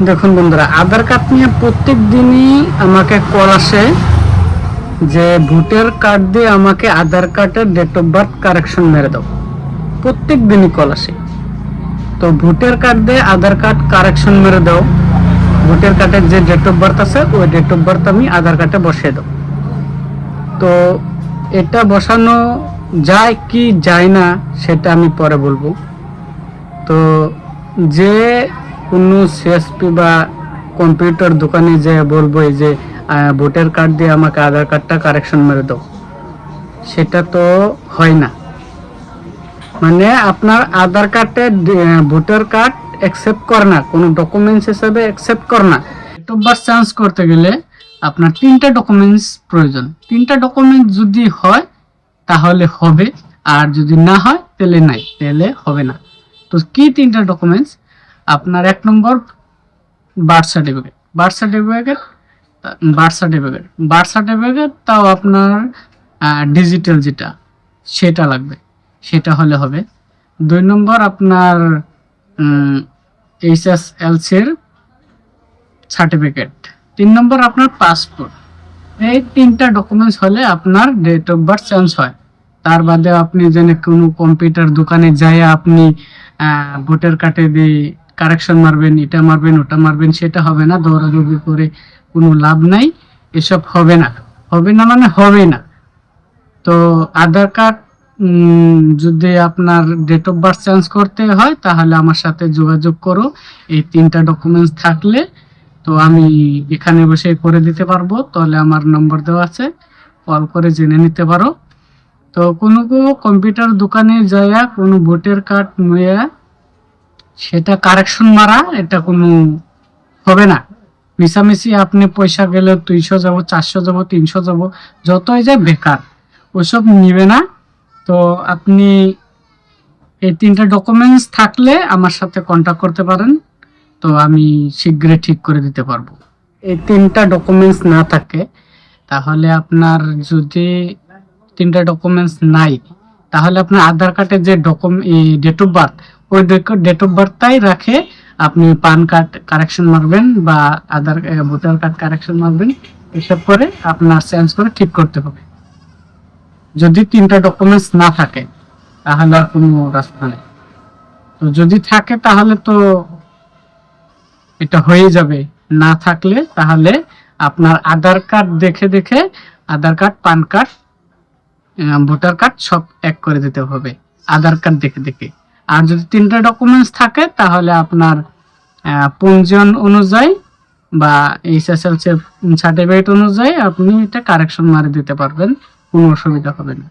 দেখুন বন্ধুরা, আধার কার্ড নিয়ে প্রত্যেক দিনই আমাকে কল আসে যে ভোটার কার্ড দিয়ে আমাকে আধার কার্ডের ডেট অফ বার্থ কারেকশন মেরে দাও। প্রত্যেক দিনই কল আসে। তো ভোটার কার্ড দিয়ে আধার কার্ড কারেকশন মেরে দাও, ভোটার কার্ডের যে ডেট অফ বার্থ আছে ওই ডেট অফ বার্থ আমি আধার কার্ডে বসিয়ে দাও। তো এটা বসানো যায় কি যায় না সেটা আমি পরে বলবো। তো যে কোনো সিএসপি বা কম্পিউটার দোকানে যে বলবো এই যে ভোটার কার্ড দিয়ে আমাকে আধার কার্ডটা কারেকশন মেরে দাও, সেটা তো হয় না। মানে আপনার আধার কার্ডে ভোটার কার্ড অ্যাকসেপ্ট করে না, কোনো ডকুমেন্টস হিসেবে অ্যাকসেপ্ট করে না। ডেট অফ বার্থ চেঞ্জ করতে গেলে আপনার 3টা ডকুমেন্টস প্রয়োজন। 3টা ডকুমেন্ট যদি হয় তাহলে হবে, আর যদি না হয় তাহলে নাই, তাহলে হবে না। তো কি 3টা ডকুমেন্টস? আপনার 1 নম্বর বার্থ সার্টিফিকেট। বার্থ সার্টিফিকেট তাও আপনার ডিজিটাল যেটা, সেটা লাগবে, সেটা হলে হবে। 2 নম্বর আপনার এইচএসএলসির সার্টিফিকেট। 3 নম্বর আপনার পাসপোর্ট। এই 3টা ডকুমেন্টস হলে আপনার ডেট অফ বার্থ চেঞ্জ হয়। তার বাদে আপনি যেন কোনো কম্পিউটার দোকানে যায় আপনি ভোটার কার্ডে দিয়ে কারেকশন মারবেন, এটা মারবেন ওটা মারবেন, সেটা হবে না। দৌড়াদৌড়ি করে কোনো লাভ নাই, এসব হবে না। হবে না মানে হবে না। তো আধার কার্ড যদি আপনার ডেট অফ বার্থ চেঞ্জ করতে হয় তাহলে আমার সাথে যোগাযোগ করো। এই 3টা ডকুমেন্টস থাকলে তো আমি এখানে বসে করে দিতে পারবো। তাহলে আমার নম্বর দেওয়া আছে, কল করে জেনে নিতে পারো। তো কোনো কম্পিউটার দোকানে যাইয়া কোনো ভোটার কার্ড নিয়ে সেটা কারেকশন মারা, এটা কোনো হবে না। মিশামিশি আপনি পয়সা গেলে 200 যাব, 400 যাব, 300 যাব, যতই যায় বেকার, ওসব নিবে না। তো আপনি এই 3টা ডকুমেন্টস থাকলে আমার সাথে কন্ট্যাক্ট করতে পারেন, তো আমি শীঘ্রই ঠিক করে দিতে পারবো। এই 3টা ডকুমেন্টস না থাকে তাহলে আপনার, যদি 3টা ডকুমেন্টস নাই তাহলে আপনার আধার কার্ডের যে ডেট অফ বার্থ, ওই ডেট অফ বার্থটাই রাখে আপনি পান কার্ড কারেকশন মারবেন বা ভোটার কার্ড কারেকশন মারবেন, এসব করে আপনার চেঞ্জ করে ঠিক করতে হবে। যদি 3টা ডকুমেন্টস না থাকে তাহলে আর কোনো রাস্তা নেই। তো যদি থাকে তাহলে তো এটা হয়ে যাবে, না থাকলে তাহলে আপনার আধার কার্ড দেখে দেখে Aadhaar card, PAN card, voter card সব এক করে দিতে হবে আধার কার্ড দেখে দেখে। আর যদি 3টা ডকুমেন্টস থাকে তাহলে আপনার পঞ্জীয়ন অনুযায়ী বা এইচএসএলসি সার্টিফিকেট অনুযায়ী আপনি এটা কারেকশন মারে দিতে পারবেন, কোনো অসুবিধা হবে না।